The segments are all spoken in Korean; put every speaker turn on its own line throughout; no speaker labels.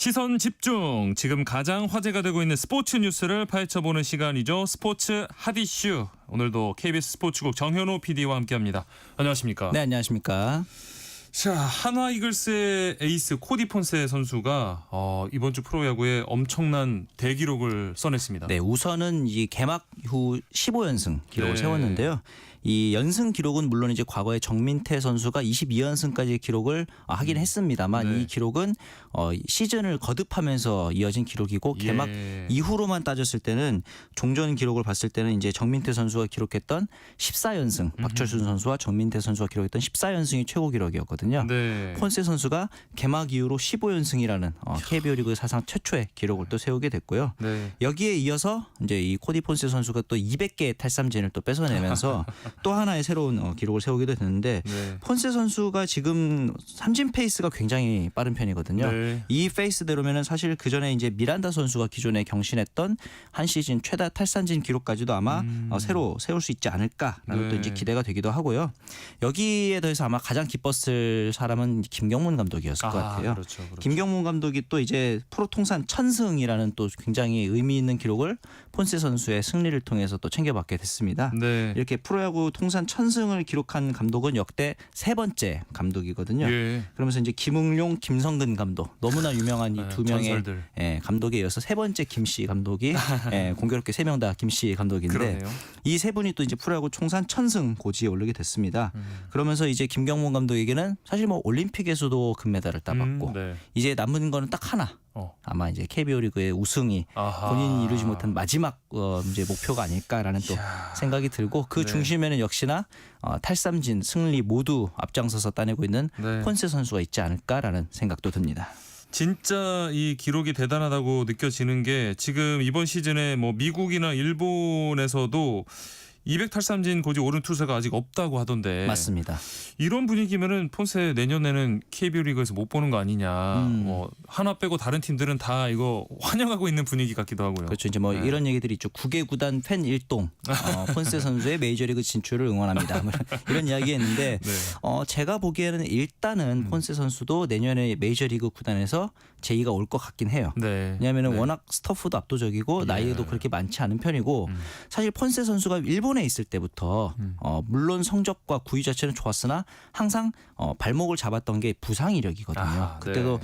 시선 집중. 지금 가장 화제가 되고 있는 스포츠 뉴스를 파헤쳐보는 시간이죠. 스포츠 핫 이슈. 오늘도 KBS 스포츠국 정현호 PD와 함께합니다. 안녕하십니까?
네, 안녕하십니까?
자, 한화 이글스의 에이스 코디 폰세 선수가 이번 주 프로야구에 엄청난 대기록을 써냈습니다.
네, 우선은 이 개막 후 15연승 기록을
네.
세웠는데요. 이 연승 기록은 물론 이제 과거에 정민태 선수가 22연승까지 기록을 하긴 했습니다만
네.
이 기록은 시즌을 거듭하면서 이어진 기록이고 개막 이후로만 따졌을 때는 종전 기록을 봤을 때는 이제 정민태 선수가 기록했던 14연승, 박철순 선수와 정민태 선수가 기록했던 14연승이 최고 기록이었거든요.
네.
폰세 선수가 개막 이후로 15연승이라는 KBO 리그 사상 최초의 기록을 또 세우게 됐고요.
네.
여기에 이어서 이제 이 코디 폰세 선수가 또 200개의 탈삼진을 또 뺏어내면서 또 하나의 새로운 기록을 세우기도 됐는데
네.
폰세 선수가 지금 삼진 페이스가 굉장히 빠른 편이거든요.
네.
이 페이스대로면은 사실 그 전에 이제 미란다 선수가 기존에 경신했던 한 시즌 최다 탈삼진 기록까지도 아마 새로 세울 수 있지 않을까라는
네.
또 이제 기대가 되기도 하고요. 여기에 더해서 아마 가장 기뻤을 사람은 김경문 감독이었을 것 같아요.
그렇죠, 그렇죠.
김경문 감독이 또 이제 프로 통산 1000승이라는 또 굉장히 의미 있는 기록을 폰세 선수의 승리를 통해서 또 챙겨받게 됐습니다.
네.
이렇게 프로야구 통산 1000승을 기록한 감독은 역대 세 번째 감독이거든요.
예.
그러면서 이제 김응룡, 김성근 감독 너무나 유명한 이 두 명의
전설들.
감독에 이어서 세 번째 김씨 감독이 공교롭게 세 명 다 김씨 감독인데
그러네요.
이 세 분이 또 이제 프로야구 통산 1000승 고지에 오르게 됐습니다. 그러면서 이제 김경문 감독에게는 사실 뭐 올림픽에서도 금메달을 따봤고
네.
이제 남은 거는 딱 하나. 아마 이제 KBO 리그의 우승이
아하.
본인이 이루지 못한 마지막 이제 목표가 아닐까라는 또 생각이 들고 그
네.
중심에는 역시나 탈삼진 승리 모두 앞장서서 따내고 있는
네.
폰세 선수가 있지 않을까라는 생각도 듭니다.
진짜 이 기록이 대단하다고 느껴지는 게 지금 이번 시즌에 뭐 미국이나 일본에서도 200 탈삼진 고지 오른 투수가 아직 없다고 하던데.
맞습니다.
이런 분위기면은 폰세 내년에는 KBO 리그에서 못 보는 거 아니냐. 하나 빼고 다른 팀들은 다 이거 환영하고 있는 분위기 같기도 하고요.
그렇죠. 이제 뭐
네.
이런 얘기들이 있죠. 9개 구단 팬 일동 폰세 선수의 메이저리그 진출을 응원합니다. 뭐 이런 이야기했는데
네.
제가 보기에는 일단은 폰세 선수도 내년에 메이저리그 구단에서 제의가 올 것 같긴 해요.
네.
왜냐하면
네.
워낙 스터프도 압도적이고 나이도 그렇게 많지 않은 편이고 사실 폰세 선수가 일본에 있을 때부터 물론 성적과 구위 자체는 좋았으나 항상 발목을 잡았던 게 부상 이력이거든요. 그때도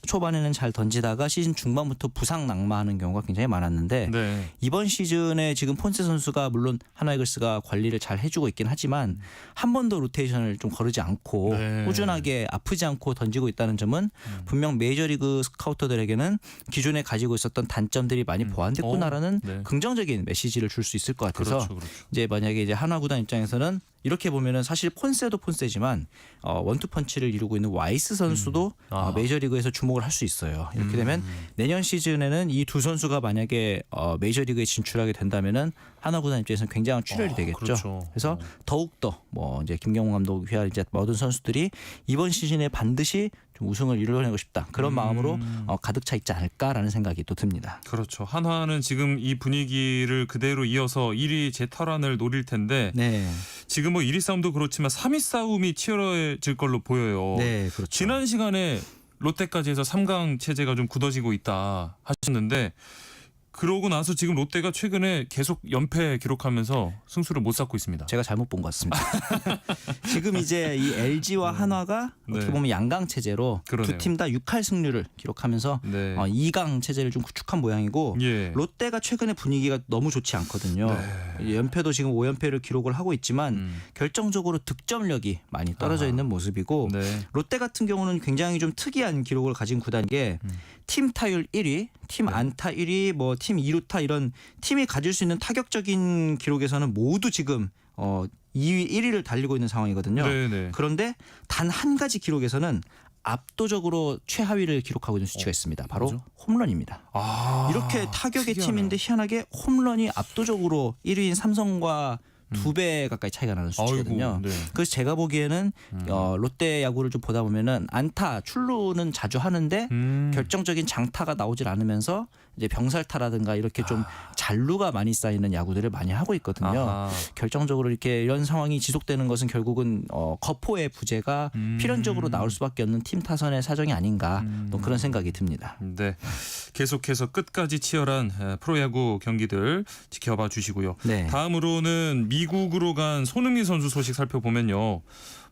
초반에는 잘 던지다가 시즌 중반부터 부상 낙마하는 경우가 굉장히 많았는데
네.
이번 시즌에 지금 폰세 선수가 물론 한화 이글스가 관리를 잘 해주고 있긴 하지만 한 번도 로테이션을 좀 거르지 않고
네.
꾸준하게 아프지 않고 던지고 있다는 점은 분명 메이저리그 스카우터들에게는 기존에 가지고 있었던 단점들이 많이 보완됐구나라는
네.
긍정적인 메시지를 줄 수 있을 것 같아서
그렇죠, 그렇죠.
이제 만약에 이제 한화 구단 입장에서는 이렇게 보면은 사실 폰세도 폰세지만 원투펀치를 이루고 있는 와이스 선수도 메이저리그에서 주목을 할 수 있어요. 이렇게 되면 내년 시즌에는 이 두 선수가 만약에 메이저리그에 진출하게 된다면은 한화 구단 입장에서는 굉장한 출혈이 되겠죠.
그렇죠.
그래서 더욱더 뭐 이제 김경훈 감독 위하 이제 모든 선수들이 이번 시즌에 반드시 좀 우승을 이뤄내고 싶다 그런 마음으로 가득 차 있지 않을까라는 생각이 또 듭니다.
그렇죠. 한화는 지금 이 분위기를 그대로 이어서 1위 재탈환을 노릴 텐데
네,
지금 뭐 1위 싸움도 그렇지만 3위 싸움이 치열해질 걸로 보여요.
네, 그렇죠.
지난 시간에 롯데까지 해서 3강 체제가 좀 굳어지고 있다 하셨는데 그러고 나서 지금 롯데가 최근에 계속 연패 기록하면서 승수를 못 쌓고 있습니다.
제가 잘못 본 것 같습니다. 지금 이제 이 LG와 한화가 어떻게
네.
보면 양강 체제로
그러네요.
두 팀 다 6할 승률을 기록하면서
네.
2강 체제를 좀 구축한 모양이고
예.
롯데가 최근에 분위기가 너무 좋지 않거든요. 연패도 지금 5연패를 기록을 하고 있지만 결정적으로 득점력이 많이 떨어져 있는 모습이고
네.
롯데 같은 경우는 굉장히 좀 특이한 기록을 가진 구단인 게 팀 타율 1위, 팀 안타 1위, 뭐 팀 2루타 이런 팀이 가질 수 있는 타격적인 기록에서는 모두 지금 2위, 1위를 달리고 있는 상황이거든요.
네네.
그런데 단 한 가지 기록에서는 압도적으로 최하위를 기록하고 있는 수치가 있습니다. 바로
뭐죠?
홈런입니다.
아,
이렇게 타격의
특이하네요.
팀인데 희한하게 홈런이 압도적으로 1위인 삼성과 2배 가까이 차이가 나는 수치거든요.
아이고, 네.
그래서 제가 보기에는 롯데 야구를 좀 보다 보면은 안타 출루는 자주 하는데 결정적인 장타가 나오질 않으면서 이제 병살타라든가 이렇게 좀 잔루가 많이 쌓이는 야구들을 많이 하고 있거든요.
아하.
결정적으로 이렇게 이런 상황이 지속되는 것은 결국은 거포의 부재가 필연적으로 나올 수밖에 없는 팀 타선의 사정이 아닌가 또 그런 생각이 듭니다.
네, 계속해서 끝까지 치열한 프로야구 경기들 지켜봐 주시고요.
네.
다음으로는 미국으로 간 손흥민 선수 소식 살펴보면요.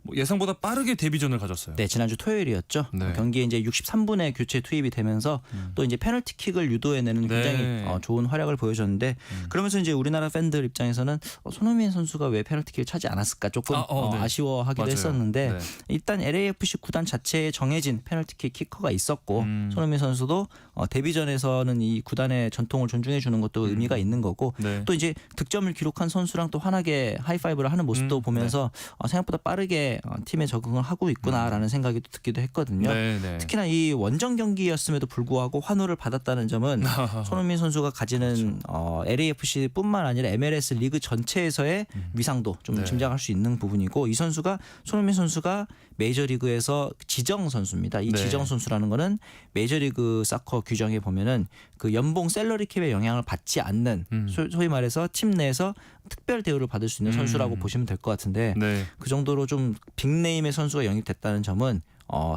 뭐 예상보다 빠르게 데뷔전을 가졌어요.
네, 지난주 토요일이었죠.
네.
경기에 이제 63분에 교체 투입이 되면서 또 이제 페널티킥을 유도해내는 굉장히
네.
좋은 활약을 보여줬는데 그러면서 이제 우리나라 팬들 입장에서는 손흥민 선수가 왜 페널티킥을 차지 않았을까 조금
네.
아쉬워하기도
맞아요.
했었는데
네.
일단 LAFC 구단 자체에 정해진 페널티킥 키커가 있었고 손흥민 선수도 데뷔전에서는 이 구단의 전통을 존중해 주는 것도 의미가 있는 거고
네.
또 이제 득점을 기록한 선수랑 또 환하게 하이파이브를 하는 모습도 보면서 생각보다 빠르게 팀에 적응을 하고 있구나라는 생각이 듣기도 했거든요.
네, 네.
특히나 이 원정 경기였음에도 불구하고 환호를 받았다는 점은 손흥민 선수가 가지는 LAFC뿐만 아니라 MLS 리그 전체에서의 위상도 좀
네.
짐작할 수 있는 부분이고 이 선수가 손흥민 선수가 메이저리그에서 지정 선수입니다. 이
네.
지정 선수라는 거는 메이저리그 사커 규정에 보면은 그 연봉 셀러리 캡의 영향을 받지 않는 소위 말해서 팀 내에서 특별 대우를 받을 수 있는 선수라고 보시면 될 것 같은데
네.
그 정도로 좀 빅네임의 선수가 영입됐다는 점은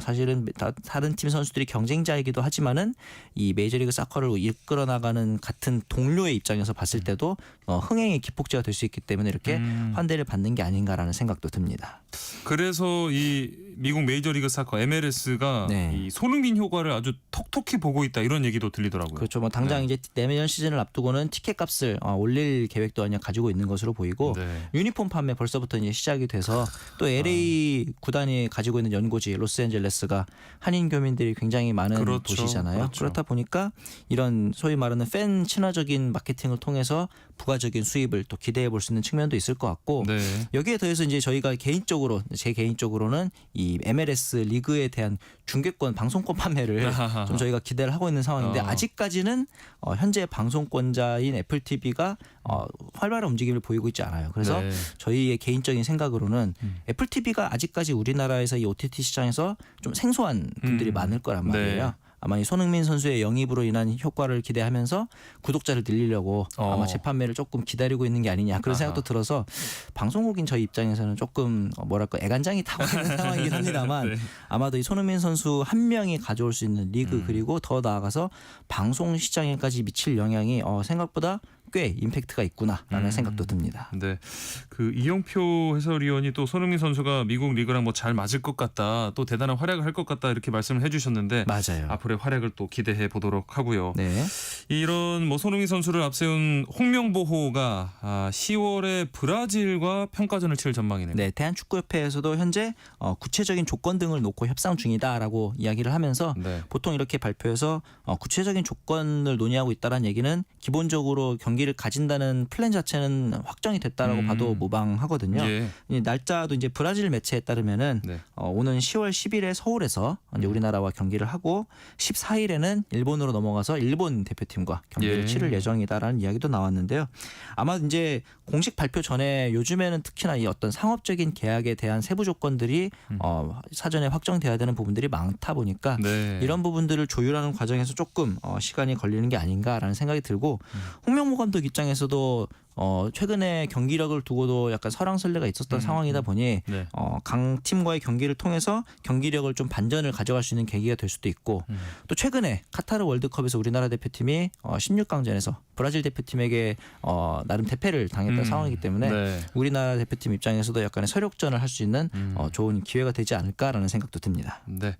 사실은 다른 팀 선수들이 경쟁자이기도 하지만은 이 메이저리그 사커를 이끌어 나가는 같은 동료의 입장에서 봤을 때도 흥행의 기폭제가 될 수 있기 때문에 이렇게 환대를 받는 게 아닌가라는 생각도 듭니다.
그래서 이 미국 메이저리그 사커 MLS가
네.
이 손흥민 효과를 아주 톡톡히 보고 있다 이런 얘기도 들리더라고요.
그렇죠. 뭐 당장
네.
이제 내년 시즌을 앞두고는 티켓 값을 올릴 계획도 아니야 가지고 있는 것으로 보이고
네.
유니폼 판매 벌써부터 이제 시작이 돼서 또 LA 구단이 가지고 있는 연고지 로스앤젤레스가 한인 교민들이 굉장히 많은
그렇죠.
도시잖아요.
그렇죠.
그렇다 보니까 이런 소위 말하는 팬 친화적인 마케팅을 통해서 부가적인 수입을 또 기대해 볼 수 있는 측면도 있을 것 같고
네.
여기에 더해서 이제 저희가 제 개인적으로는 이 MLS 리그에 대한 중계권 방송권 판매를 좀 저희가 기대를 하고 있는 상황인데 아직까지는 현재 방송권자인 애플 TV가 활발한 움직임을 보이고 있지 않아요. 그래서
네.
저희의 개인적인 생각으로는 애플 TV가 아직까지 우리나라에서 이 OTT 시장에서 좀 생소한 분들이 많을 거란 말이에요.
네.
아마 이 손흥민 선수의 영입으로 인한 효과를 기대하면서 구독자를 늘리려고 아마 재판매를 조금 기다리고 있는 게 아니냐 그런 생각도 들어서 방송국인 저희 입장에서는 조금 뭐랄까 애간장이 타고 있는 상황이긴 합니다만
네.
아마도 이 손흥민 선수 한 명이 가져올 수 있는 리그 그리고 더 나아가서 방송 시장에까지 미칠 영향이 생각보다 꽤 임팩트가 있구나라는 생각도 듭니다.
네, 그 이영표 해설위원이 또 손흥민 선수가 미국 리그랑 뭐 잘 맞을 것 같다, 또 대단한 활약을 할 것 같다 이렇게 말씀을 해주셨는데
맞아요.
앞으로의 활약을 또 기대해 보도록 하고요.
네.
이런 뭐 손흥민 선수를 앞세운 홍명보호가 10월에 브라질과 평가전을 치를 전망이네요.
네, 대한축구협회에서도 현재 구체적인 조건 등을 놓고 협상 중이다라고 이야기를 하면서
네.
보통 이렇게 발표해서 구체적인 조건을 논의하고 있다는 얘기는 기본적으로 경기를 가진다는 플랜 자체는 확정이 됐다라고 봐도 무방하거든요.
예.
이 날짜도 이제 브라질 매체에 따르면은
네.
오는 10월 10일에 서울에서 이제 우리나라와 경기를 하고 14일에는 일본으로 넘어가서 일본 대표팀과 경기를
예.
치를 예정이다라는 이야기도 나왔는데요. 아마 이제 공식 발표 전에 요즘에는 특히나 이 어떤 상업적인 계약에 대한 세부 조건들이 사전에 확정돼야 되는 부분들이 많다 보니까
네.
이런 부분들을 조율하는 과정에서 조금 시간이 걸리는 게 아닌가라는 생각이 들고 홍명보 감독 입장에서도 최근에 경기력을 두고도 약간 설왕설래가 있었던 상황이다 보니
네.
강팀과의 경기를 통해서 경기력을 좀 반전을 가져갈 수 있는 계기가 될 수도 있고 또 최근에 카타르 월드컵에서 우리나라 대표팀이 16강전에서 브라질 대표팀에게 나름 대패를 당했던 상황이기 때문에
네.
우리나라 대표팀 입장에서도 약간의 서력전을 할 수 있는 좋은 기회가 되지 않을까라는 생각도 듭니다.
네.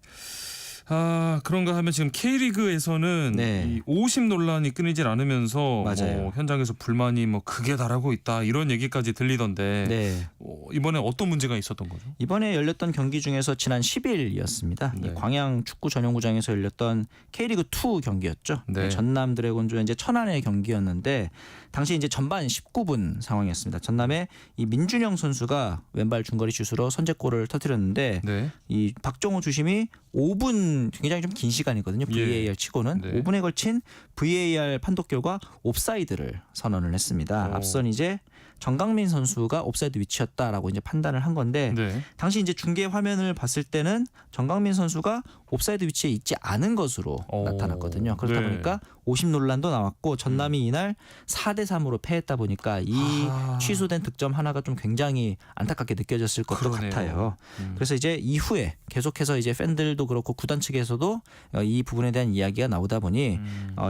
그런가 하면 지금 K리그에서는
네.
이 오심 논란이 끊이질 않으면서
맞아요.
뭐 현장에서 불만이 뭐 크게 달하고 있다 이런 얘기까지 들리던데
네.
이번에 어떤 문제가 있었던 거죠?
이번에 열렸던 경기 중에서 지난 10일이었습니다.
네.
광양 축구 전용구장에서 열렸던 K리그 2 경기였죠.
네.
전남 드래곤즈와 이제 천안의 경기였는데 당시 이제 전반 19분 상황이었습니다. 전남의 이 민준영 선수가 왼발 중거리 슛으로 선제골을 터뜨렸는데
네.
이 박정호 주심이 5분 굉장히 좀 긴 시간이거든요. VAR 치고는
네.
5분에 걸친 VAR 판독 결과 옵사이드를 선언을 했습니다.
오.
앞선 이제 정강민 선수가 옵사이드 위치였다라고 이제 판단을 한 건데
네.
당시 이제 중계 화면을 봤을 때는 정강민 선수가 옵사이드 위치에 있지 않은 것으로
오.
나타났거든요. 그렇다
네.
보니까 50 논란도 나왔고 전남이 이날 4대3으로 패했다 보니까 이
아.
취소된 득점 하나가 좀 굉장히 안타깝게 느껴졌을 것도
그러네요.
같아요. 그래서 이제 이후에 계속해서 이제 팬들도 그렇고 구단 측에서도 이 부분에 대한 이야기가 나오다 보니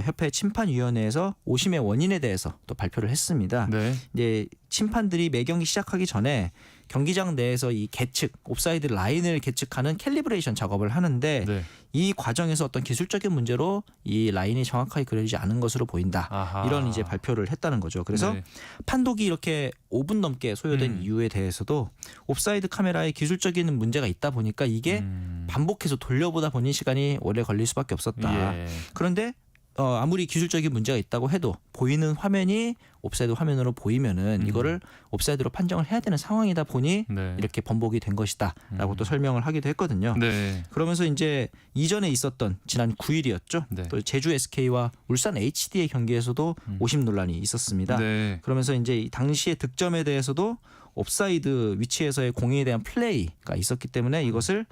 협회 심판위원회에서 오심의 원인에 대해서 또 발표를 했습니다.
네.
이제 심판들이 매 경기 시작하기 전에 경기장 내에서 이 계측, 옵사이드 라인을 계측하는 캘리브레이션 작업을 하는데
네.
이 과정에서 어떤 기술적인 문제로 이 라인이 정확하게 그려지지 않은 것으로 보인다.
아하.
이런 이제 발표를 했다는 거죠. 그래서
네.
판독이 이렇게 5분 넘게 소요된 이유에 대해서도 옵사이드 카메라에 기술적인 문제가 있다 보니까 이게 반복해서 돌려보다 보니 시간이 오래 걸릴 수밖에 없었다.
예.
그런데 아무리 기술적인 문제가 있다고 해도 보이는 화면이 옵사이드 화면으로 보이면은 이거를 옵사이드로 판정을 해야 되는 상황이다 보니
네.
이렇게 번복이 된 것이다라고 또 설명을 하기도 했거든요.
네.
그러면서 이제 이전에 있었던 지난 9일이었죠.
네.
또 제주 SK와 울산 HD의 경기에서도 오심 논란이 있었습니다.
네.
그러면서 이제 이 당시의 득점에 대해서도 옵사이드 위치에서의 공에 대한 플레이가 있었기 때문에 이것을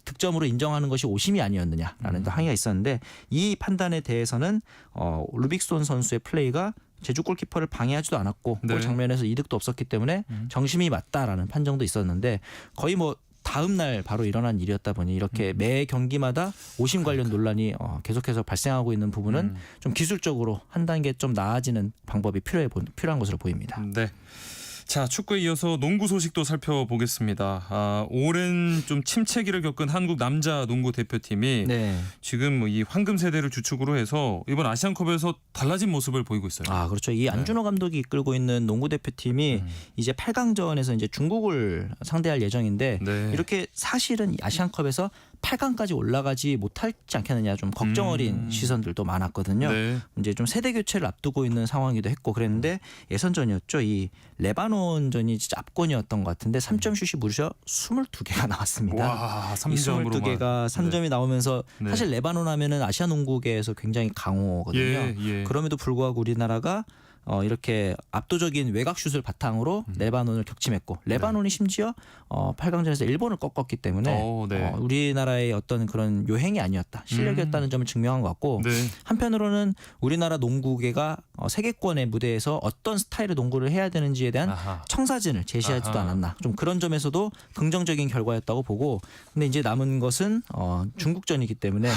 득점으로 인정하는 것이 오심이 아니었느냐라는 또 항의가 있었는데 이 판단에 대해서는 루빅손 선수의 플레이가 제주 골키퍼를 방해하지도 않았고
네.
골 장면에서 이득도 없었기 때문에 정심이 맞다라는 판정도 있었는데 거의 뭐 다음 날 바로 일어난 일이었다 보니 이렇게 매 경기마다 오심 관련 논란이 계속해서 발생하고 있는 부분은 좀 기술적으로 한 단계 좀 나아지는 방법이 필요한 것으로 보입니다.
네. 자, 축구에 이어서 농구 소식도 살펴보겠습니다. 오랜 좀 침체기를 겪은 한국 남자 농구 대표팀이
네.
지금 이 황금 세대를 주축으로 해서 이번 아시안컵에서 달라진 모습을 보이고 있어요.
아, 그렇죠. 이 안준호 감독이 이끌고 있는 농구 대표팀이 이제 8강전에서 이제 중국을 상대할 예정인데
네.
이렇게 사실은 이 아시안컵에서 8강까지 올라가지 못할지 않겠느냐 좀 걱정 어린 시선들도 많았거든요.
네.
이제 좀 세대 교체를 앞두고 있는 상황이기도 했고 그랬는데 예선전이었죠. 이 레바논전이 진짜 압권이었던 것 같은데 3점 슛이 무려 22개가 나왔습니다.
와,
이
3점으로만.
22개가 3점이 나오면서
네.
사실 레바논 하면은 아시아 농구계에서 굉장히 강호거든요.
예.
그럼에도 불구하고 우리나라가 이렇게 압도적인 외곽 슛을 바탕으로 레바논을 격침했고 레바논이 심지어 8강전에서 일본을 꺾었기 때문에
네.
우리나라의 어떤 그런 요행이 아니었다. 실력이었다는 점을 증명한 것 같고
네.
한편으로는 우리나라 농구계가 세계권의 무대에서 어떤 스타일의 농구를 해야 되는지에 대한
아하.
청사진을 제시하지도
아하.
않았나. 좀 그런 점에서도 긍정적인 결과였다고 보고 근데 이제 남은 것은 중국전이기 때문에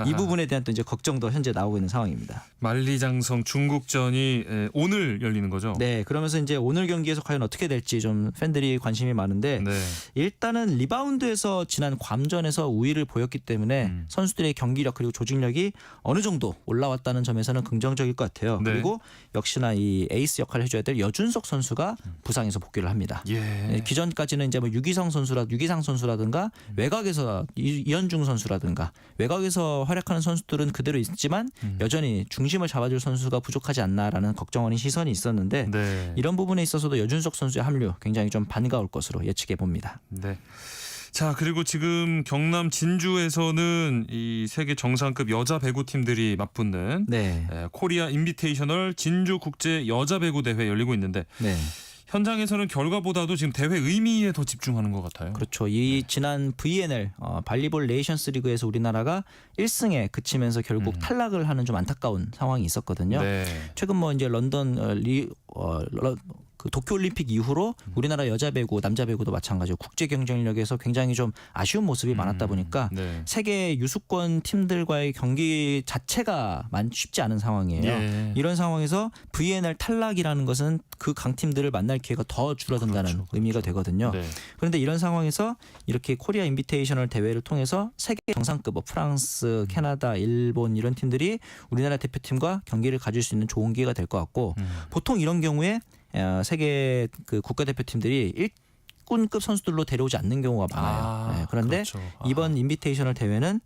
이 부분에 대한 또 이제 걱정도 현재 나오고 있는 상황입니다.
만리장성 중국전이 오늘 열리는 거죠?
네, 그러면서 이제 오늘 경기에서 과연 어떻게 될지 좀 팬들이 관심이 많은데
네.
일단은 리바운드에서 지난 괌전에서 우위를 보였기 때문에 선수들의 경기력 그리고 조직력이 어느 정도 올라왔다는 점에서는 긍정적일 것 같아요.
네.
그리고 역시나 이 에이스 역할을 해줘야 될 여준석 선수가 부상에서 복귀를 합니다.
예.
네, 기존까지는 이제 뭐 유기상 선수라든가 외곽에서 이현중 선수라든가 외곽에서 활약하는 선수들은 그대로 있지만 여전히 중심을 잡아줄 선수가 부족하지 않나라는 걱정 어린 시선이 있었는데
네.
이런 부분에 있어서도 여준석 선수의 합류 굉장히 좀 반가울 것으로 예측해 봅니다.
네. 자, 그리고 지금 경남 진주에서는 이 세계 정상급 여자 배구 팀들이 맞붙는
네,
코리아 인비테이셔널 진주 국제 여자 배구 대회 열리고 있는데
네,
현장에서는 결과보다도 지금 대회 의미에 더 집중하는 것 같아요.
그렇죠. 이 지난 VNL 발리볼 네이션스 리그에서 우리나라가 1승에 그치면서 결국 탈락을 하는 좀 안타까운 상황이 있었거든요.
네.
최근 뭐 이제 런던 그 도쿄올림픽 이후로 우리나라 여자 배구, 남자 배구도 마찬가지로 국제 경쟁력에서 굉장히 좀 아쉬운 모습이 많았다 보니까
네.
세계 유수권 팀들과의 경기 자체가 쉽지 않은 상황이에요.
예.
이런 상황에서 VNL 탈락이라는 것은 그 강팀들을 만날 기회가 더 줄어든다는 의미가 되거든요.
네.
그런데 이런 상황에서 이렇게 코리아 인비테이셔널 대회를 통해서 세계 정상급 프랑스, 캐나다, 일본 이런 팀들이 우리나라 대표팀과 경기를 가질 수 있는 좋은 기회가 될 것 같고 보통 이런 경우에 세계 그 국가대표팀들이 1군급 선수들로 데려오지 않는 경우가 많아요. 그런데
그렇죠.
이번 인비테이셔널 대회는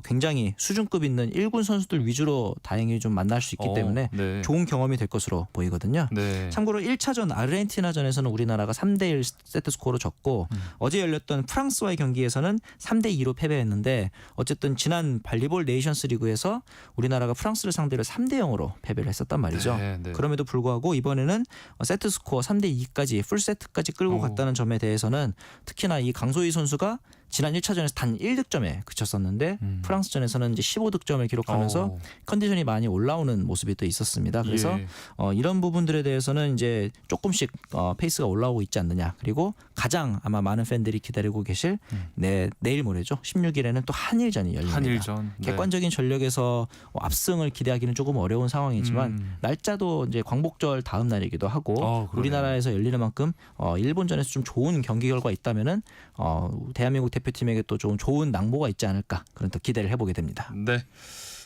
굉장히 수준급 있는 1군 선수들 위주로 다행히 좀 만날 수 있기 때문에
네.
좋은 경험이 될 것으로 보이거든요.
네.
참고로 1차전 아르헨티나전에서는 우리나라가 3대1 세트 스코어로 졌고 어제 열렸던 프랑스와의 경기에서는 3대2로 패배했는데 어쨌든 지난 발리볼 네이션스 리그에서 우리나라가 프랑스를 상대로 3대0으로 패배를 했었단 말이죠.
네, 네.
그럼에도 불구하고 이번에는 세트 스코어 3대2까지 풀세트까지 끌고 갔다는 점에 대해서는 특히나 이 강소희 선수가 지난 1차전에서 단 1득점에 그쳤었는데 프랑스전에서는 이제 15득점을 기록하면서 컨디션이 많이 올라오는 모습이 또 있었습니다. 그래서
예.
이런 부분들에 대해서는 이제 조금씩 페이스가 올라오고 있지 않느냐. 그리고 가장 아마 많은 팬들이 기다리고 계실 내일 모레죠. 16일에는 또 한일전이 열립니다.
한일전. 네.
객관적인 전력에서 압승을 기대하기는 조금 어려운 상황이지만 날짜도 이제 광복절 다음 날이기도 하고
그러네요.
우리나라에서 열리는 만큼 일본전에서 좀 좋은 경기 결과 있다면은 대한민국 대표팀에게 또 좀 좋은 낭보가 있지 않을까 그런 또 기대를 해보게 됩니다.
네.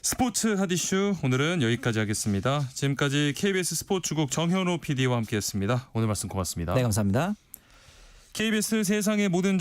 스포츠 핫이슈 오늘은 여기까지 하겠습니다. 지금까지 KBS 스포츠국 정현호 PD와 함께했습니다. 오늘 말씀 고맙습니다.
네, 감사합니다.
KBS 세상의 모든